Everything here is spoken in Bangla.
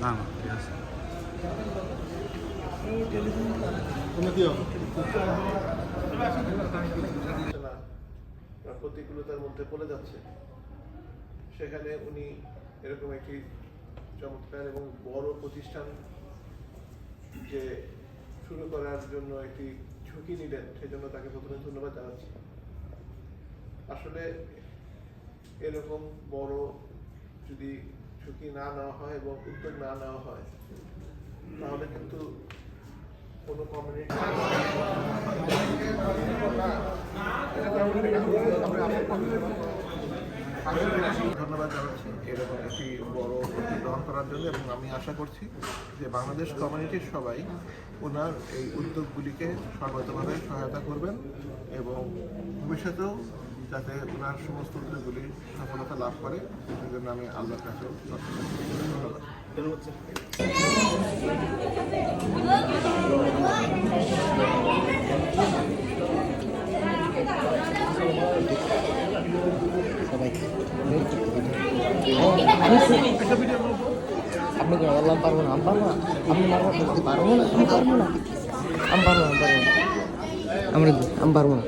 না ঠিক আছে প্রতিকূলতার মধ্যে পড়ে যাচ্ছে, সেখানে উনি এরকম একটি চমৎকার এবং বড় প্রতিষ্ঠান যে শুরু করার জন্য একটি ঝুঁকি নিলেন, সেজন্য তাকে প্রথমে ধন্যবাদ জানাচ্ছি। আসলে এরকম বড় যদি ঝুঁকি না নেওয়া হয় এবং উদ্যোগ না নেওয়া হয়, তাহলে কিন্তু কোনো কমিউনিটি ধন্যবাদ জানাচ্ছি এরকম একটি বড় উদ্যোগ গ্রহণ করার জন্য, এবং আমি আশা করছি যে বাংলাদেশ কমিউনিটির সবাই ওনার এই উদ্যোগগুলিকে সর্বতভাবে সহায়তা করবেন এবং ভবিষ্যতেও যাতে ওনার সমস্ত উদ্যোগগুলি সফলতা লাভ করে, সেজন্য আমি আল্লাহর কাছে ধন্যবাদ। আপনি কি বললাম পারবো না, আমি পারবো না, আপনি পারবো না, আমি পারবো না, আমি পারবো না, আমি পারবো না, আমি পারবো না, আমি পারবো না।